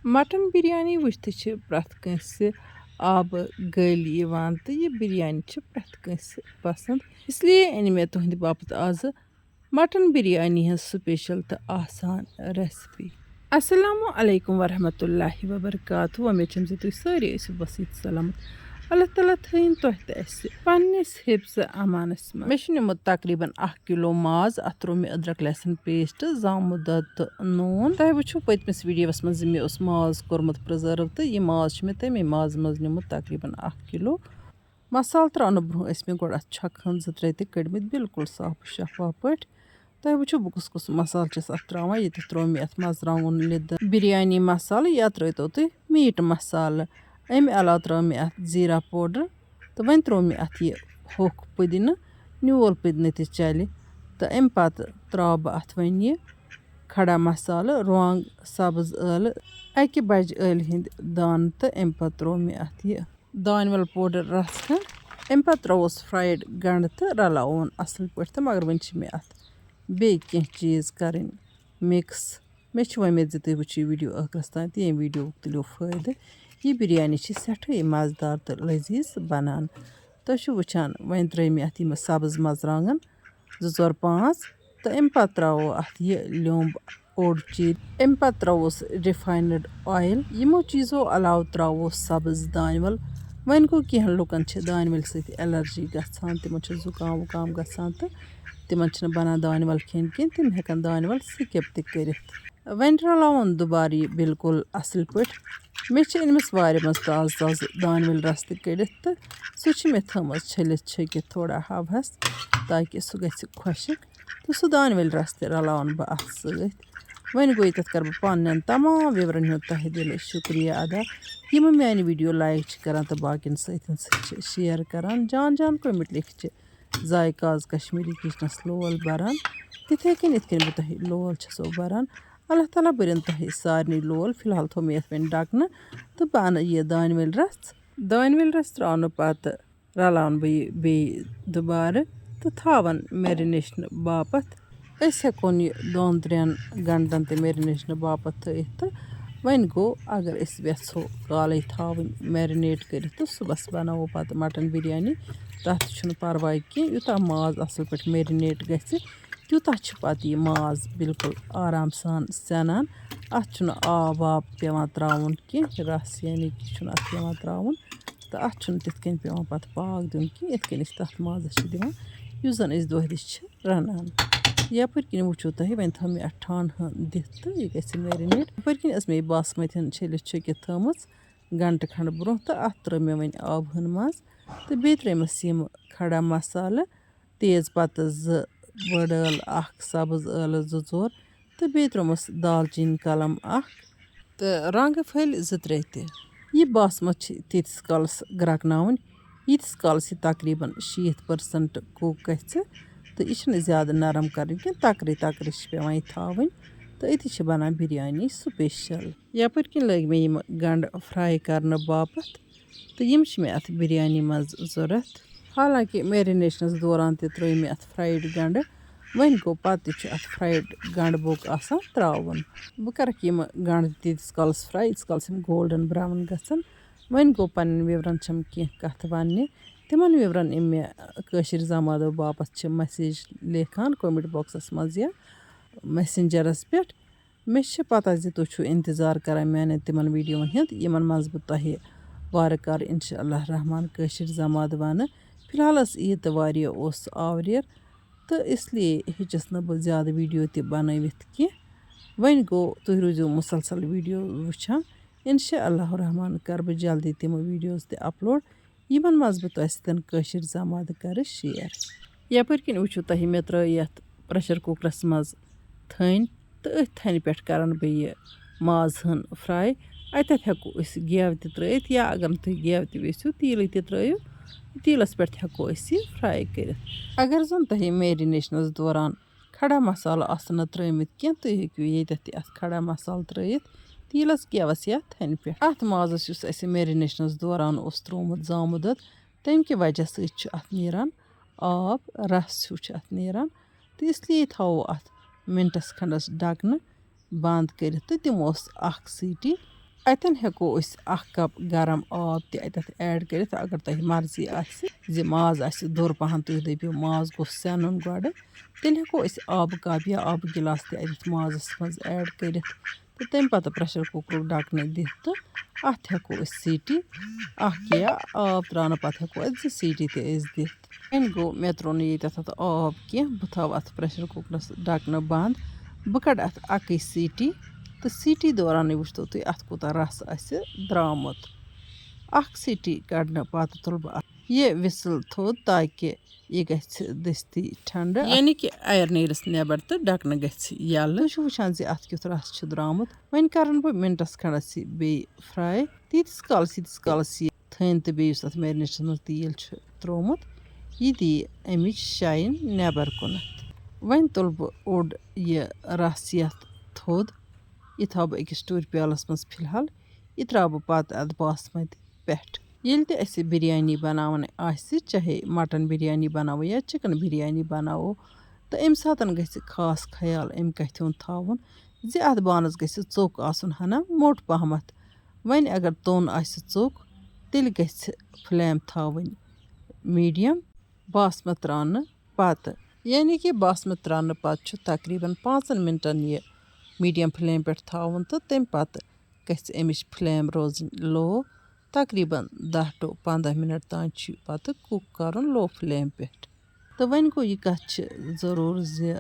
Mutton biryani وٕچھتھٕے چھِ پرٛٮ۪تھ کٲنٛسہِ آبہٕ گٔلۍ یِوان تہٕ یہِ بِریانی چھِ پرٛٮ۪تھ کٲنٛسہِ پسنٛد اِسلیے أنۍ مےٚ تُہنٛدِ باپتھ آزٕ مٹن بِریانی ہٕنٛز سُپیشل تہٕ آسان ریسپی. السلام علیکم ورحمتہ اللہ وبرکاتہ. وۄمید چھَم زِ تُہۍ سٲری ٲسِو بسیٖت سلامت. اللہ تعالیٰ تھٲیِن تۄہہِ تہٕ اَسہِ پنٛنِس حِفظٕ امانس منٛز. مےٚ چھُ نِمُت تقریٖباً 1 کِلوٗ ماز. اَتھ تروو مےٚ أدرک لہسن پیسٹ، زامُت دۄد تہٕ نوٗن. تۄہہِ وٕچھو پٔتمِس ویٖڈیوَس منٛز زِ مےٚ اوس ماز کوٚرمُت پرٛزٲرٕو تہٕ یہِ ماز چھُ مےٚ تَمے مازٕ منٛز نِمُت تقریٖباً 1 کِلوٗ. مصالہٕ ترٛاونہٕ برٛونٛہہ ٲسۍ مےٚ گۄڈٕ اَتھ چھۄکہٕ 2-3 تہِ کٔڑمٕتۍ بِلکُل صاف شفاف پٲٹھۍ. تۄہہِ وٕچھو بہٕ کُس مصالہٕ چھَس اَتھ ترٛاوان. ییٚتہِ ترٛوو مےٚ اَتھ مرژٕوانٛگُن لیٚدٕر بِریانی مصالہٕ یا ترٛٲیتو تُہۍ میٖٹ مصالہٕ. اَمہِ علاوٕ ترٛٲو مےٚ اَتھ زیٖرا پوڈر تہٕ وۄنۍ ترٛوو مےٚ اَتھ یہِ ہوٚکھ پُدِنہٕ نیوٗل پُدنہٕ تہِ چَلہِ. تہٕ اَمہِ پَتہٕ ترٛاوٕ بہٕ اَتھ وۄنۍ یہِ کھڑا مصالہٕ رۄنٛگ سبٕز ٲلہٕ 1 بجہِ ٲلہِ ہِنٛدۍ دانہٕ تہٕ اَمہِ پَتہٕ ترٛوو مےٚ اَتھ یہِ دانہِ وَل پوڈر رَژھ کھنٛڈ. اَمہِ پَتہٕ ترٛاووس فرٛایڈ گنٛڈٕ تہٕ رلاوون اَصٕل پٲٹھۍ تہٕ مگر وۄنۍ چھِ مےٚ اَتھ بیٚیہِ کینٛہہ چیٖز کَرٕنۍ مِکٕس. مےٚ چھِ وۄمید زِ تُہۍ وٕچھِو یہِ ویٖڈیو ٲخرَس تام تہٕ ییٚمہِ ویٖڈیوُک تُلِو فٲیدٕ. یہِ بِریانی چھِ سٮ۪ٹھاے مَزٕدار تہٕ لٔزیٖز بَنان. تُہۍ چھِو وٕچھان وۄنۍ ترٛٲے مےٚ اَتھ یِم سبٕز مرژٕوانٛگن 2-4-5 تہٕ اَمہِ پَتہٕ ترٛاوو اَتھ یہِ لیوٚمب اوٚڑ چیٖر. اَمہِ پَتہٕ ترٛاووس رِفاینٕڈ اویِل. یِمو چیٖزو علاوٕ ترٛاووس سبٕز دانہِ وَل. وۄنۍ گوٚو کینٛہہ لُکَن چھِ دانہِ وَلہِ سۭتۍ ایلَرجی گژھان، تِمن چھُ زُکام وُکام گژھان تہٕ تِمن چھِنہٕ بَنان دانہِ وَل کھیٚنۍ کینٛہہ. تِم ہٮ۪کَن دانہِ وَل سِکِپ تہِ کٔرِتھ. وۄنۍ رلاوُن دُبارٕ یہِ بِلکُل اَصٕل پٲٹھۍ. مےٚ چھِ أنۍمٕژ وارِ منٛز تازٕ دانہِ وَل رَس تہِ کٔڑِتھ تہٕ سُہ چھِ مےٚ تھٲومٕژ چھٔلِتھ چھٔکِتھ تھوڑا ہَوہَس تاکہِ سُہ گژھِ خۄشِک تہٕ سُہ دانہِ وَل رَس تہِ رلاوَن بہٕ اَتھ سۭتۍ. وۄنۍ گوٚو ییٚتٮ۪تھ کَرٕ بہٕ پنٛنٮ۪ن تمام وِورَن ہُنٛد تہہِ دِلہِ شُکریہ ادا یِمہٕ میٛانہِ ویٖڈیو لایک چھِ کَران تہٕ باقیَن سۭتۍ چھِ شِیَر کَران. جان کوٚمِٹ لیٚکھِتھ چھِ ذایقاز کشمیٖری کِچنَس لول بَران. تِتھَے کٔنۍ یِتھ کٔنۍ بہٕ تۄہہِ لول چھَسو بَران. اللہ تعالیٰ بٔرِن تۄہہِ سارنٕے لول. فِلحال تھوٚو مےٚ یَتھ وۄنۍ ڈَکنہٕ تہٕ بہٕ اَنہٕ یہِ دانہِ وَل رَژھ. دانہِ وَل رَژھ ترٛاونہٕ پَتہٕ رلاوَن بہٕ یہِ بیٚیہِ دُبارٕ تہٕ تھاوَن میرِنیشنہٕ باپَتھ. أسۍ ہٮ۪کون یہِ 2-3 گنٛٹَن تہِ میرِنیشنہٕ باپَتھ تھٲیِتھ تہٕ وۄنۍ گوٚو اگر أسۍ یَژھو کالَے تھاوٕنۍ میرِنیٹ کٔرِتھ تہٕ صُبحس بَناوو پَتہٕ مَٹن بِریانی. تَتھ چھُنہٕ پَرواے کینٛہہ. یوٗتاہ ماز اَصٕل پٲٹھۍ میرِنیٹ گژھِ تیوٗتاہ چھُ پَتہٕ یہِ ماز بِلکُل آرام سان سٮ۪نان. اَتھ چھُنہٕ آب واب پٮ۪وان ترٛاوُن کینٛہہ، رَس یعنی کہِ چھُنہٕ اَتھ پٮ۪وان ترٛاوُن تہٕ اَتھ چھُنہٕ تِتھ کٔنۍ پٮ۪وان پَتہٕ پاکھ دیُن کینٛہہ یِتھ کٔنۍ أسۍ تَتھ مازَس چھِ دِوان یُس زَن أسۍ دۄہ دِش چھِ رَنان. یَپٲرۍ کِنۍ وٕچھو تۄہہِ وۄنۍ تھٲو مےٚ اَتھ ٹھانٛڈٕ ہن دِتھ تہٕ یہِ گژھِ میرِنیٹ. یِپٲرۍ کِنۍ ٲس مےٚ یہِ باسمٔتۍ چھٔلِتھ چھٔکِتھ تھٲومٕژ گنٛٹہٕ کھنٛڈ برٛونٛہہ تہٕ اَتھ ترٛٲو مےٚ وۄنۍ آبہٕ ہن منٛز تہٕ بیٚیہِ ترٛٲیمَس یِم کھڑا مصالہٕ تیز پَتہٕ 2 بٔڑ ٲلہٕ 1 سبٕز ٲلہٕ 2-4 تہٕ بیٚیہِ ترٛوومَس دالچیٖن کَلَم 1 تہٕ رۄنٛگہٕ پھٔلۍ 2-3 تہِ. یہِ باسمت چھِ تیٖتِس کالَس گرٛٮ۪کناوٕنۍ ییٖتِس کالَس یہِ تقریٖباً 60% کُک گژھِ تہٕ یہِ چھِنہٕ زیادٕ نرم کَرٕنۍ کینٛہہ. تَکرِ چھِ پٮ۪وان یہِ تھاوٕنۍ تہٕ أتی چھِ بَنان بِریانی سُپیشَل. یَپٲرۍ کِنۍ لٲگۍ مےٚ یِم گنٛڈٕ فرٛاے کَرنہٕ باپَتھ تہٕ یِم چھِ مےٚ اَتھ بِریانی منٛز ضوٚرَتھ. حالانکہِ میرِنیشنَس دوران تہِ ترٛٲے مےٚ اَتھ فرٛایڈ گنٛڈٕ. وۄنۍ گوٚو پَتہٕ تہِ چھُ اَتھ فرٛایڈ گنٛڈٕ بوٚک آسان ترٛاوُن. بہٕ کَرَکھ یِمہٕ گنٛڈٕ تیٖتِس کالَس فرٛاے ییٖتِس کالَس یِم گولڈَن برٛاوُن گژھن. وۄنۍ گوٚو پنٛنٮ۪ن وِورَن چھَم کینٛہہ کَتھٕ وَننہِ. تِمَن وِورَن یِم مےٚ کٲشِر زمادو باپَتھ چھِ مسیج لیکھان کومٮ۪نٛٹ بۄکسَس منٛز یا میسنجَرَس پٮ۪ٹھ. مےٚ چھِ پَتہ زِ تُہۍ چھُو اِنتظار کَران میٛانٮ۪ن تِمَن ویٖڈیووَن ہُنٛد یِمَن منٛز بہٕ تۄہہِ وارٕ کارٕ اِنشاء اللہ رحمان کٲشِر زماد وَنہٕ. فِلحال ٲس عیٖد تہٕ واریاہ اوس آوریر تہٕ اِسلیے ہیٚچِس نہٕ بہٕ زیادٕ ویٖڈیو تہِ بَنٲوِتھ کینٛہہ. وۄنۍ گوٚو تُہۍ روٗزِو مُسلسل ویٖڈیو وٕچھان. اِنشاء اللہ رحمان کَرٕ بہٕ جلدی تِمہٕ ویٖڈیوز تہِ اَپلوڈ یِمَن منٛز بہٕ تۄہہِ سۭتۍ کٲشِر زمادٕ کَرٕ شِیَر. یَپٲرۍ کِنۍ وٕچھو تۄہہِ مےٚ ترٛٲے یَتھ پرٛٮ۪شَر کُکرَس منٛز تھٔنۍ تہٕ أتھۍ تھَنہِ پٮ۪ٹھ کَرَن بہٕ یہِ ماز ہن فرٛاے. اَتٮ۪تھ ہٮ۪کو أسۍ گٮ۪و تہِ ترٛٲیِتھ یا اگر نہٕ تُہۍ گٮ۪و تہِ ویٚژھِو تیٖلٕے تہِ ترٛٲیِو تیٖلَس پٮ۪ٹھ تہِ ہٮ۪کو أسۍ یہِ فرٛاے کٔرِتھ. اگر زَن تۄہہِ میرِنیشنَس دوران کھڑا مصالہٕ آسن نہٕ ترٛٲمٕتۍ کینٛہہ تُہۍ ہیٚکِو ییٚتٮ۪تھ تہِ اَتھ کھڑا مصالہٕ ترٛٲیِتھ تیٖلَس گٮ۪وَس یا تھَنہِ پٮ۪ٹھ. اَتھ مازَس یُس اَسہِ میرِنیشنَس دوران اوس ترٛوومُت زامُت دۄد تَمہِ کہِ وجہ سۭتۍ چھُ اَتھ نیران آب رَس ہیوٗ چھُ اَتھ نیران تہٕ اِسلیے تھاوو اَتھ مِنٹَس کھنٛڈَس ڈَکنہٕ بنٛد کٔرِتھ تہٕ دِموس 1 سیٖٹی अतन हेको अस अख कप गरम आब ते अतत ऐड करित अगर तह मर्जी आसि जे माज आसि दोर पहन तुह दपियो माज गोस सेनुन गड तेल हेको अस आब कप या आब गिलास ते अतत माजस मज ऐड करित तो तम पत प्रेशर कुकर ढकन दित तो अत हेको अस सीटी अख या आब त्रान पत हेको अस सीटी ते अस दित वन गो मे त्रो ये अत आब कह बह थव अत प्रेशर कुकरस ढकन बंद बह कड़ अत अक सीटी तो सीटी दौरान वुचतो तुम अत कूत रस द्रामुत अख सीटी कड़न पत तुल बह ये विसल थोद ताकि यह गस्ती ठंड यानी कि आयर नीरस नबर तो ढकन गल वुचान जे अत क्युत रस द्रामुत वन कर बह मिनटस खंडस बे फ्राई तीस कालस यह थन तो बेस अत मैरिनेशन मज तेल त्रोमुत यह दी अमिच शाइन नबर कुन वन तुल बह ओड यह रस ये थोद यह थव बह अकिस टूर प्यालस मज फिलहाल यह त्रा बह पत अत बासमती पे ये ते बिरयानी बनावन आसि चाहे मटन बिरयानी बनावो या चिकन बिरयानी बनावो तो अम सात गि खास ख्याल अम कथ हुंद थवन जे अत बानस गि चोक आसन हना मोट पहमत वन अगर तोन आसि चोक तेल गि फ्लेम थवन मीडियम बासमत त्रान पत यानी कि बासमत त्रान पत तकरीबन 5 मिनटन यह मीडियम फ्लेम पे थवन तो तम पत गमिच फ्लेम रोज लो तकरीबन 10 to 15 मिनट तान पत कुक कर लो फ्लेम पे तो वन गो यह कथ जरूर जे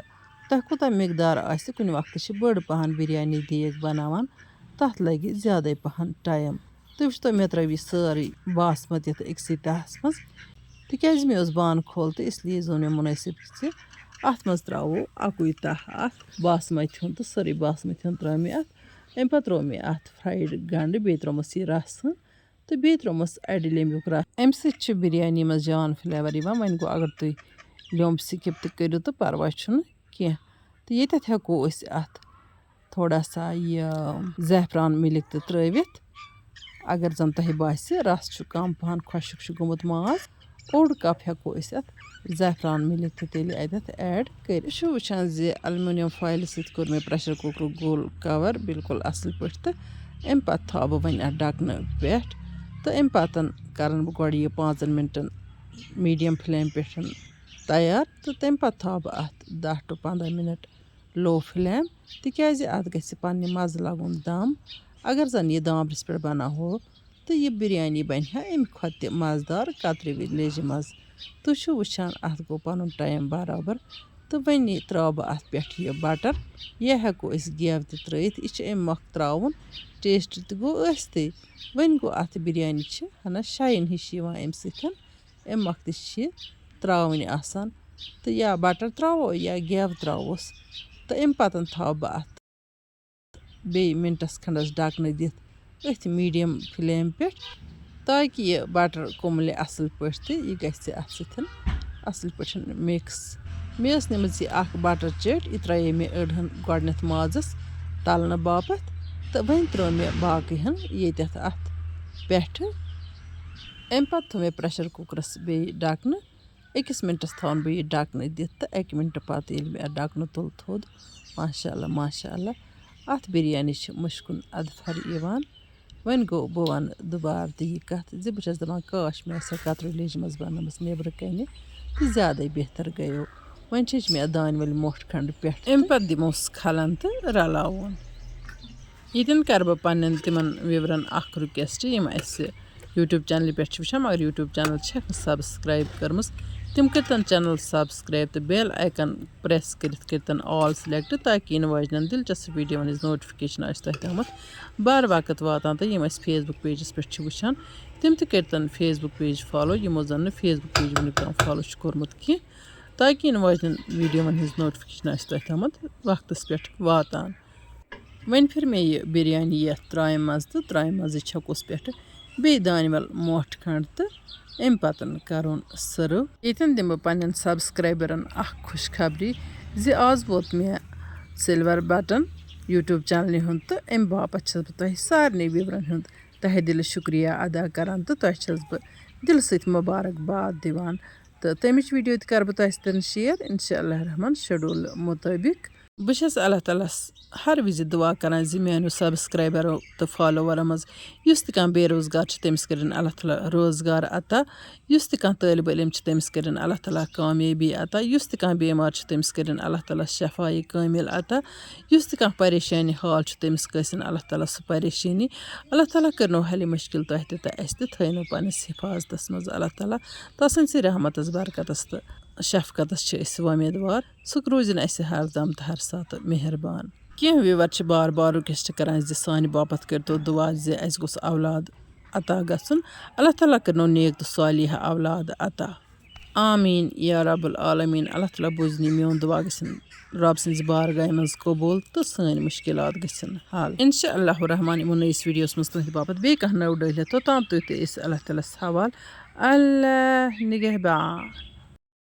तह कूत मकदार आसि कुन वक्त बड़ पहन बिरयानी देग बनावान तथ लगे ज्यादा पहन टाइम तो वो मे त्री सारी बासमत ये अक्सी तहस मज तिज मे बान खोल तो इसलिए जो मे मुनासिब जे अत मज त्रो अकुई तह अत बासमत हूँ तो सारी बासमत हूँ त्रो मे अत अम पे मे अत फ्राइड गंड बे त्रोमस यह रस तो बे त्रोमस अड़ लेम्बुक रस अम सत बिरयानी मज जान फ्लेवर वन गो अगर तुम लेम्ब स्किप तो करो तो परवाह कह तो ये हेको अत थोड़ा सा यह ज़ैफ़रान मिल्क तो त्रित अगर जन तह बास रस कम पहन खुशक गोमुत माज ओड कप हेको अत ज़ैफ़रान मिल्क तो तेल अत ऐड कर वुचान जे अलुमिनियम फॉइल सत कोर मे प्रेशर कुकर गोल कवर बिल्कुल असल पे तो अम पे थव बह वन अत ढकन पे तो अम पतन कर बह गो यह 5 मिनटन मीडियम फ्लेम पे तैयार तो तम पे थव बह अत 10 to 15 minute low flame Teej अत गि पे मज़ लगुन दम अगर जन यह दामरस पे बना हो तो यह बिरयानी बन अम खुद मज़ेदार कतरे विलेज मज तुम वुचान अत गो पन टाइम बराबर तो वन त्रा बह अत पे यह बटर यह हेको गेव तो त्रित यह अम मख त्राउन टेस्ट तो गो ती वन गो अत बिरयानी हना शाइन हिश अम सम मख त्रावन आसान तो या बटर त्रावो या गेव त्रावोस तो अम पतन थव बह अत बे मिनटस खंडस ढकन दित अथ मीडियम फ्लेम पे ताकि यह बटर कुमले असल पे तो यह गि अत सत असल पे मिक्स मे निमज यह बटर चट यह त्रे मे अड़हन गोडनथ माजस तलन बापत तो वन त्रो मे बाकी हन ये अत पे अम पे थो मे प्रेशर कुकरस बे ढकन 1 मिनटस थवन बह यह ढकन दित तो 1 मिनट पत ये मे ढकन तुल थोद माशाल्लाह माशाल्लाह अत बिरयानी मुश्कुन अदफर यवान वन गो बह वन दुबार तो यह कथ जे बस दपान काश मे कतरु लेज मज बन नबर कन तो ज़्यादा बेहतर गयो वन मे दान वल मोट खंड पे अम पे दिमोस खलन तो रलावन यन कर बह पन्न तिमन विवरन रिक्वेस्ट यम यूट्यूब चैनल पे वुचान मगर यूट्यूब चैनल सब्सक्राइब कर्म तिम कर चैनल सब्सक्राइब तो बेल आइकन प्रेस कर ऑल सिलेक्ट ताकि इन वाजन दिलचस्प वीडियो नोटिफिकेशन तह बार वक्त वातान तो यम फेसबुक पेजस पे वुचान तिम कर फेसबुक पेज फॉलो यमो जन फेसबुक पेज वन फॉलो कोर्मुत कह ताकि इन वाजन वीडियो नोटिफिकेशन तह वक्त पे वातान वन फिर मे यह बिरयानी ये त्राय मज तो त्राय मज छकोस पे बे दान वल मोट खंड तो अम पतन कर सर्व ये दिम पन्न सब्सक्राइबरन खुशखबरी जे आज वोत मे सिल्वर बटन यूट्यूब चैनल हूँ तो अम बापत बह तुह सारे विवरन हूँ तह दिल शुक्रिया अदा करान तो तुह बह दिल सत मुबारकबाद दिवान तो तमिच वीडियो कर बह तुह शेयर इंशाअल्लाह रहमान शेड्यूल मुताबिक بہٕ چھَس اللہ تعالیٰ ہَس ہر وِزِ دُعا کَران زِ میٛانیو سبسکرایبَرو تہٕ فالووَرو منٛز یُس تہِ کانٛہہ بے روزگار چھُ تٔمِس کٔرِنۍ اللہ تعالیٰ روزگار عطا یُس تہِ کانٛہہ طٲلبہٕ علم چھُ تٔمِس کٔرِنۍ اللہ تعالیٰ کامیٲبی عطا یُس تہِ کانٛہہ بیمار چھُ تٔمِس کٔرِنۍ اللہ تعالیٰ شفایہِ کٲمِل عطا یُس تہِ کانٛہہ پریشٲنی حال چھُ تٔمِس کٲنٛسہِ اللہ تعالیٰ سُہ پریشٲنی اللہ تعالیٰ کٔرنو حلہِ مُشکِل تۄہہِ تہِ تہٕ اَسہِ تہِ تھٲینو پنٛنِس حِفاظتَس منٛز اللہ تعالیٰ تَسٕنٛدۍ سٕے رحمتَس برکتَس تہٕ شفقتَس چھِ أسۍ وۄمیدوار سُہ روٗزِنۍ اَسہِ ہردَم تہٕ ہر ساتہٕ مہربان کینٛہہ وِوَر چھِ بار بار رِکوٮ۪سٹ کَران زِ سانہِ باپتھ کٔرۍتو دُعا زِ اَسہِ گوٚژھ اولاد عطا گژھُن اللہ تعالیٰ کٔرنو نیک تہٕ صالحہ اولاد عطا آمیٖن یا رب العالمیٖن اللہ تعالیٰ بوٗزِنۍ یہِ میون دُعا گژھن رۄب سٕنٛزِ بارگاہہِ منٛز قبوٗل تہٕ سٲنۍ مُشکلات گٔژھِنۍ حل اِنشاء اللہ الرحمٰن یِمو نٔیِس ویٖڈیوَس منٛز تُہٕنٛدِ باپتھ بیٚیہِ کانٛہہ نٔو ڈٲلِتھ توٚتام تُہۍ تہِ أسۍ اللہ تعالیٰ ہَس حوالہٕ اللہ نِگہبان